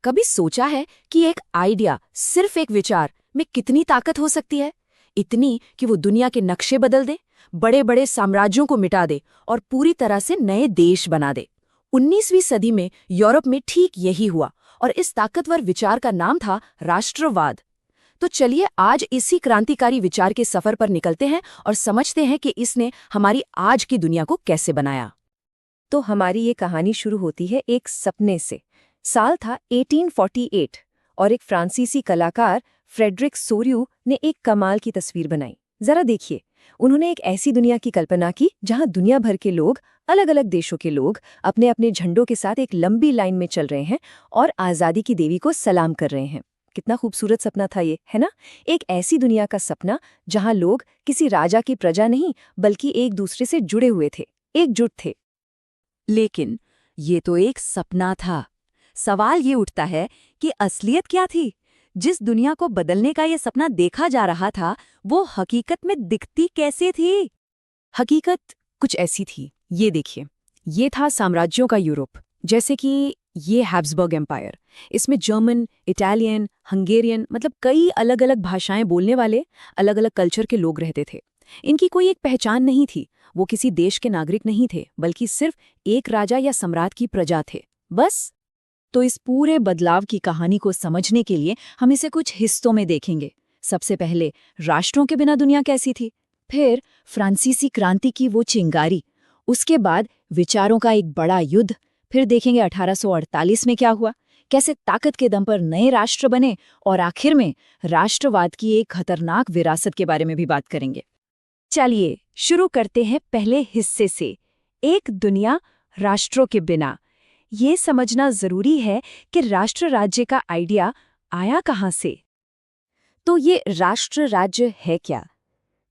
कभी सोचा है कि एक आइडिया, सिर्फ एक विचार में कितनी ताकत हो सकती है? इतनी कि वो दुनिया के नक्शे बदल दे, बड़े बड़े साम्राज्यों को मिटा दे और पूरी तरह से नए देश बना दे। 19वीं सदी में यूरोप में ठीक यही हुआ और इस ताकतवर विचार का नाम था राष्ट्रवाद। तो चलिए आज इसी क्रांतिकारी विचार के सफर पर निकलते हैं और समझते हैं कि इसने हमारी आज की दुनिया को कैसे बनाया। तो हमारी ये कहानी शुरू होती है एक सपने से। साल था 1848 और एक फ्रांसीसी कलाकार फ्रेडरिक सोर्यू ने एक कमाल की तस्वीर बनाई। जरा देखिए, उन्होंने एक ऐसी दुनिया की कल्पना की जहां दुनिया भर के लोग, अलग अलग देशों के लोग अपने अपने झंडों के साथ एक लंबी लाइन में चल रहे हैं और आज़ादी की देवी को सलाम कर रहे हैं। कितना खूबसूरत सपना था ये, है ना? एक ऐसी दुनिया का सपना जहां लोग किसी राजा की प्रजा नहीं बल्कि एक दूसरे से जुड़े हुए थे, एकजुट थे। लेकिन ये तो एक सपना था। सवाल ये उठता है कि असलियत क्या थी? जिस दुनिया को बदलने का ये सपना देखा जा रहा था, वो हकीकत में दिखती कैसे थी? हकीकत कुछ ऐसी थी। ये देखिए, ये था साम्राज्यों का यूरोप। जैसे कि ये हैब्सबर्ग एम्पायर। इसमें जर्मन, इटालियन, हंगेरियन मतलब कई अलग अलग भाषाएं बोलने वाले अलग अलग कल्चर के लोग रहते थे। इनकी कोई एक पहचान नहीं थी। वो किसी देश के नागरिक नहीं थे, बल्कि सिर्फ एक राजा या सम्राट की प्रजा थे, बस। तो इस पूरे बदलाव की कहानी को समझने के लिए हम इसे कुछ हिस्सों में देखेंगे। सबसे पहले राष्ट्रों के बिना दुनिया कैसी थी, फिर फ्रांसीसी क्रांति की वो चिंगारी, उसके बाद विचारों का एक बड़ा युद्ध, फिर देखेंगे 1848 में क्या हुआ, कैसे ताकत के दम पर नए राष्ट्र बने, और आखिर में राष्ट्रवाद की एक खतरनाक विरासत के बारे में भी बात करेंगे। चलिए शुरू करते हैं पहले हिस्से से, एक दुनिया राष्ट्रों के बिना। ये समझना जरूरी है कि राष्ट्र राज्य का आइडिया आया कहाँ से। तो ये राष्ट्र राज्य है क्या?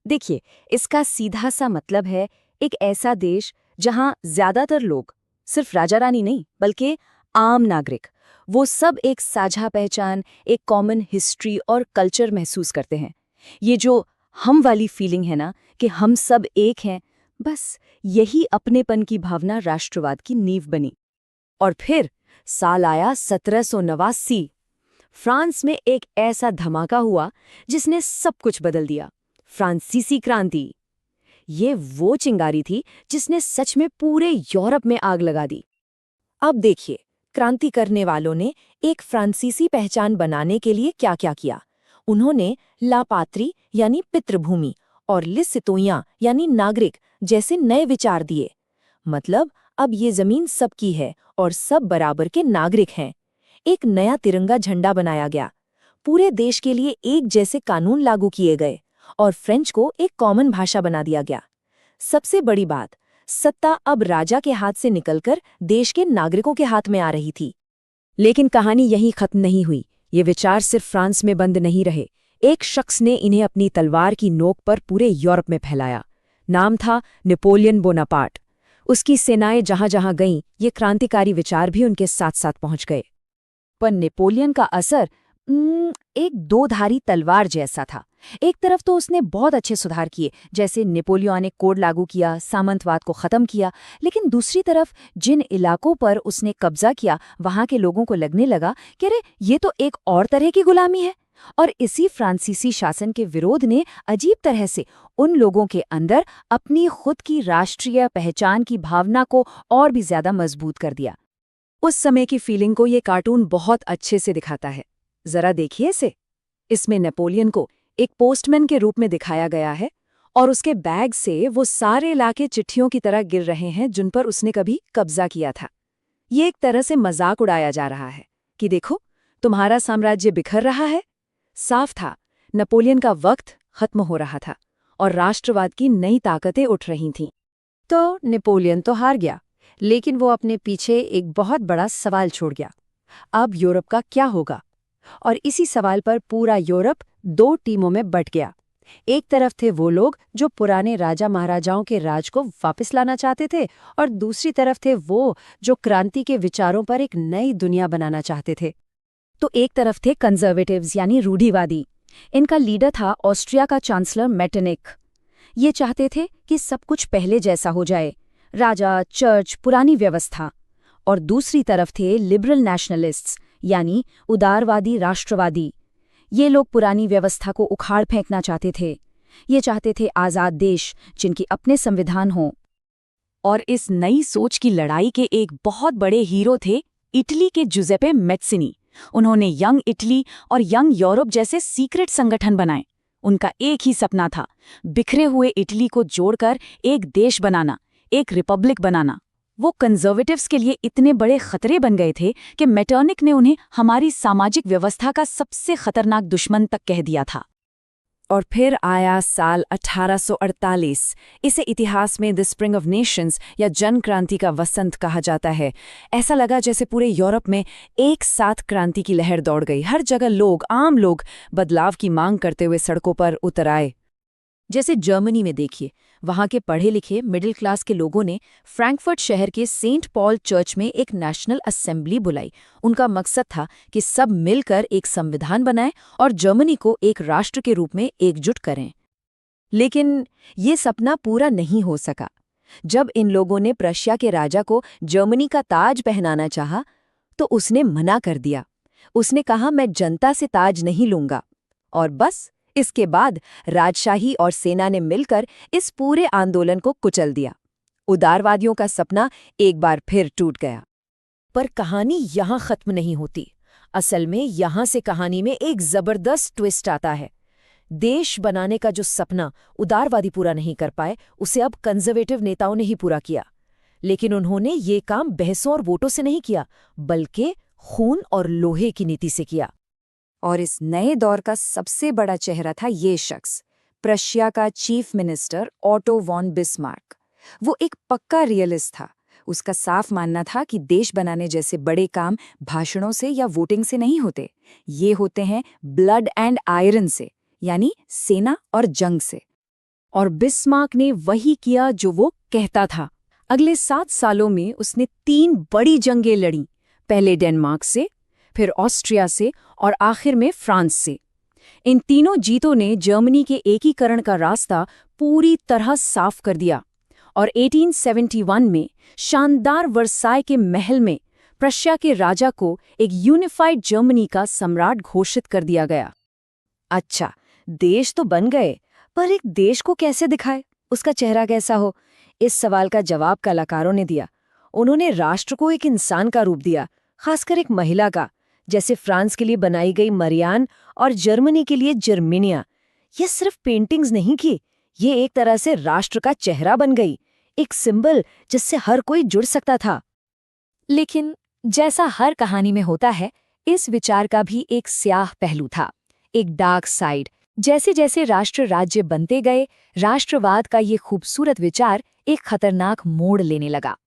देखिए, इसका सीधा सा मतलब है एक ऐसा देश जहां ज्यादातर लोग, सिर्फ राजा रानी नहीं बल्कि आम नागरिक, वो सब एक साझा पहचान, एक कॉमन हिस्ट्री और कल्चर महसूस करते हैं। ये जो हम वाली फीलिंग है ना कि हम सब एक हैं, बस यही अपनेपन की भावना राष्ट्रवाद की नींव बनी। और फिर साल आया 1789। फ्रांस में एक ऐसा धमाका हुआ जिसने सब कुछ बदल दिया, फ्रांसीसी क्रांति। ये वो चिंगारी थी जिसने सच में पूरे यूरोप में आग लगा दी। अब देखिए, क्रांति करने वालों ने एक फ्रांसीसी पहचान बनाने के लिए क्या क्या किया। उन्होंने ला पात्री यानी पितृभूमि और लिस सितोयन यानी नागरिक जैसे नए विचार दिए। मतलब अब ये जमीन सबकी है और सब बराबर के नागरिक हैं। एक नया तिरंगा झंडा बनाया गया, पूरे देश के लिए एक जैसे कानून लागू किए गए और फ्रेंच को एक कॉमन भाषा बना दिया गया। सबसे बड़ी बात, सत्ता अब राजा के हाथ से निकलकर देश के नागरिकों के हाथ में आ रही थी। लेकिन कहानी यहीं खत्म नहीं हुई। ये विचार सिर्फ फ्रांस में बंद नहीं रहे। एक शख्स ने इन्हें अपनी तलवार की नोक पर पूरे यूरोप में फैलाया। नाम था नेपोलियन बोनापार्ट। उसकी सेनाएं जहां जहां गईं, ये क्रांतिकारी विचार भी उनके साथ साथ पहुंच गए। पर नेपोलियन का असर एक दो-धारी तलवार जैसा था। एक तरफ तो उसने बहुत अच्छे सुधार किए, जैसे नेपोलियन कोड लागू किया, सामंतवाद को खत्म किया, लेकिन दूसरी तरफ जिन इलाकों पर उसने कब्जा किया, वहां के लोगों को लगने लगा कि अरे ये तो एक और तरह की गुलामी है। और इसी फ्रांसीसी शासन के विरोध ने अजीब तरह से उन लोगों के अंदर अपनी खुद की राष्ट्रीय पहचान की भावना को और भी ज्यादा मजबूत कर दिया। उस समय की फीलिंग को ये कार्टून बहुत अच्छे से दिखाता है। जरा देखिए इसे। इसमें नेपोलियन को एक पोस्टमैन के रूप में दिखाया गया है और उसके बैग से वो सारे इलाके चिट्ठियों की तरह गिर रहे हैं जिन पर उसने कभी कब्जा किया था। ये एक तरह से मजाक उड़ाया जा रहा है कि देखो, तुम्हारा साम्राज्य बिखर रहा है। साफ था, नेपोलियन का वक्त खत्म हो रहा था और राष्ट्रवाद की नई ताकतें उठ रही थीं। तो नेपोलियन तो हार गया, लेकिन वो अपने पीछे एक बहुत बड़ा सवाल छोड़ गया। अब यूरोप का क्या होगा? और इसी सवाल पर पूरा यूरोप दो टीमों में बंट गया। एक तरफ थे वो लोग जो पुराने राजा महाराजाओं के राज को वापस लाना चाहते थे, और दूसरी तरफ थे वो जो क्रांति के विचारों पर एक नई दुनिया बनाना चाहते थे। तो एक तरफ थे कंजर्वेटिव्स यानी रूढ़िवादी। इनका लीडर था ऑस्ट्रिया का चांसलर मेटरनिख। ये चाहते थे कि सब कुछ पहले जैसा हो जाए, राजा, चर्च, पुरानी व्यवस्था। और दूसरी तरफ थे लिबरल नेशनलिस्ट्स यानी उदारवादी राष्ट्रवादी। ये लोग पुरानी व्यवस्था को उखाड़ फेंकना चाहते थे। ये चाहते थे आज़ाद देश जिनकी अपने संविधान हों। और इस नई सोच की लड़ाई के एक बहुत बड़े हीरो थे इटली के जुज़ेप्पे मैत्ज़ीनी। उन्होंने यंग इटली और यंग यूरोप जैसे सीक्रेट संगठन बनाए। उनका एक ही सपना था, बिखरे हुए इटली को जोड़कर एक देश बनाना, एक रिपब्लिक बनाना। वो कंजर्वेटिव्स के लिए इतने बड़े खतरे बन गए थे कि मेटर्निक ने उन्हें हमारी सामाजिक व्यवस्था का सबसे खतरनाक दुश्मन तक कह दिया था। और फिर आया साल 1848। इसे इतिहास में द स्प्रिंग ऑफ नेशंस या जन क्रांति का वसंत कहा जाता है। ऐसा लगा जैसे पूरे यूरोप में एक साथ क्रांति की लहर दौड़ गई। हर जगह लोग, आम लोग, बदलाव की मांग करते हुए सड़कों पर उतर आए। जैसे जर्मनी में देखिए, वहाँ के पढ़े लिखे मिडिल क्लास के लोगों ने फ्रैंकफर्ट शहर के सेंट पॉल चर्च में एक नेशनल असेंबली बुलाई। उनका मकसद था कि सब मिलकर एक संविधान बनाएं और जर्मनी को एक राष्ट्र के रूप में एकजुट करें। लेकिन ये सपना पूरा नहीं हो सका। जब इन लोगों ने प्रशिया के राजा को जर्मनी का ताज पहनाना चाहा, तो उसने मना कर दिया। उसने कहा, मैं जनता से ताज नहीं लूंगा। और बस इसके बाद राजशाही और सेना ने मिलकर इस पूरे आंदोलन को कुचल दिया। उदारवादियों का सपना एक बार फिर टूट गया। पर कहानी यहाँ खत्म नहीं होती। असल में यहाँ से कहानी में एक जबरदस्त ट्विस्ट आता है। देश बनाने का जो सपना उदारवादी पूरा नहीं कर पाए, उसे अब कंजर्वेटिव नेताओं ने ही पूरा किया। लेकिन उन्होंने ये काम बहसों और वोटों से नहीं किया, बल्कि खून और लोहे की नीति से किया। और इस नए दौर का सबसे बड़ा चेहरा था ये शख्स, प्रशिया का chief minister Otto von Bismarck. वो एक पक्का रियलिस्ट था। उसका साफ मानना था कि देश बनाने जैसे बड़े काम भाषणों से या वोटिंग से नहीं होते, ये होते हैं ब्लड एंड आयरन से, यानी सेना और जंग से। और बिस्मार्क ने वही किया जो वो कहता था। अगले 7 सालों में उसने 3 बड़ी जंगें लड़ीं, पहले डेनमार्क से, फिर ऑस्ट्रिया से और आखिर में फ्रांस से। इन तीनों जीतों ने जर्मनी के एकीकरण का रास्ता पूरी तरह साफ कर दिया। और 1871 में शानदार वर्साय के महल में प्रशिया के राजा को एक यूनिफाइड जर्मनी का सम्राट घोषित कर दिया गया। अच्छा, देश तो बन गए, पर एक देश को कैसे दिखाए, उसका चेहरा कैसा हो? इस सवाल का जवाब कलाकारों ने दिया। उन्होंने राष्ट्र को एक इंसान का रूप दिया, खासकर एक महिला का, जैसे फ्रांस के लिए बनाई गई मरियान और जर्मनी के लिए जर्मेनिया। ये सिर्फ पेंटिंग्स नहीं की, ये एक तरह से राष्ट्र का चेहरा बन गई, एक सिंबल जिससे हर कोई जुड़ सकता था। लेकिन जैसा हर कहानी में होता है, इस विचार का भी एक स्याह पहलू था, एक डार्क साइड। जैसे जैसे राष्ट्र राज्य बनते गए, राष्ट्रवाद का ये खूबसूरत विचार एक खतरनाक मोड़ लेने लगा।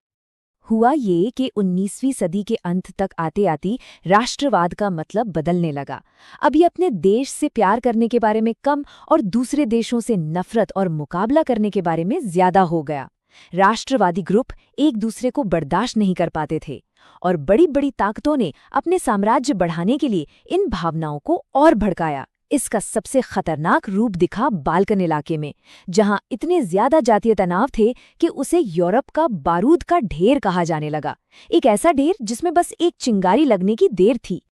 हुआ ये कि 19वीं सदी के अंत तक आते आती राष्ट्रवाद का मतलब बदलने लगा। अब ये अपने देश से प्यार करने के बारे में कम और दूसरे देशों से नफरत और मुकाबला करने के बारे में ज्यादा हो गया। राष्ट्रवादी ग्रुप एक दूसरे को बर्दाश्त नहीं कर पाते थे और बड़ी बड़ी ताकतों ने अपने साम्राज्य बढ़ाने के लिए इन भावनाओं को और भड़काया। इसका सबसे खतरनाक रूप दिखा बाल्कन इलाके में, जहां इतने ज्यादा जातीय तनाव थे कि उसे यूरोप का बारूद का ढेर कहा जाने लगा। एक ऐसा ढेर जिसमें बस एक चिंगारी लगने की देर थी।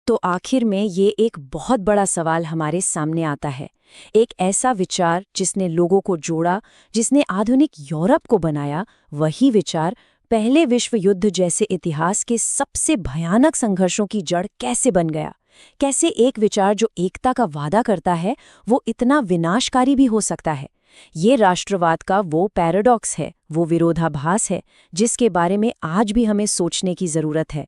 तो आखिर में ये एक बहुत बड़ा सवाल हमारे सामने आता है। एक ऐसा विचार जिसने लोगों को जोड़ा, जिसने आधुनिक यूरोप को बनाया, वही विचार पहले विश्व युद्ध जैसे इतिहास के सबसे भयानक संघर्षों की जड़ कैसे बन गया? कैसे एक विचार जो एकता का वादा करता है, वो इतना विनाशकारी भी हो सकता है? ये राष्ट्रवाद का वो पैराडॉक्स है, वो विरोधाभास है, जिसके बारे में आज भी हमें सोचने की जरूरत है।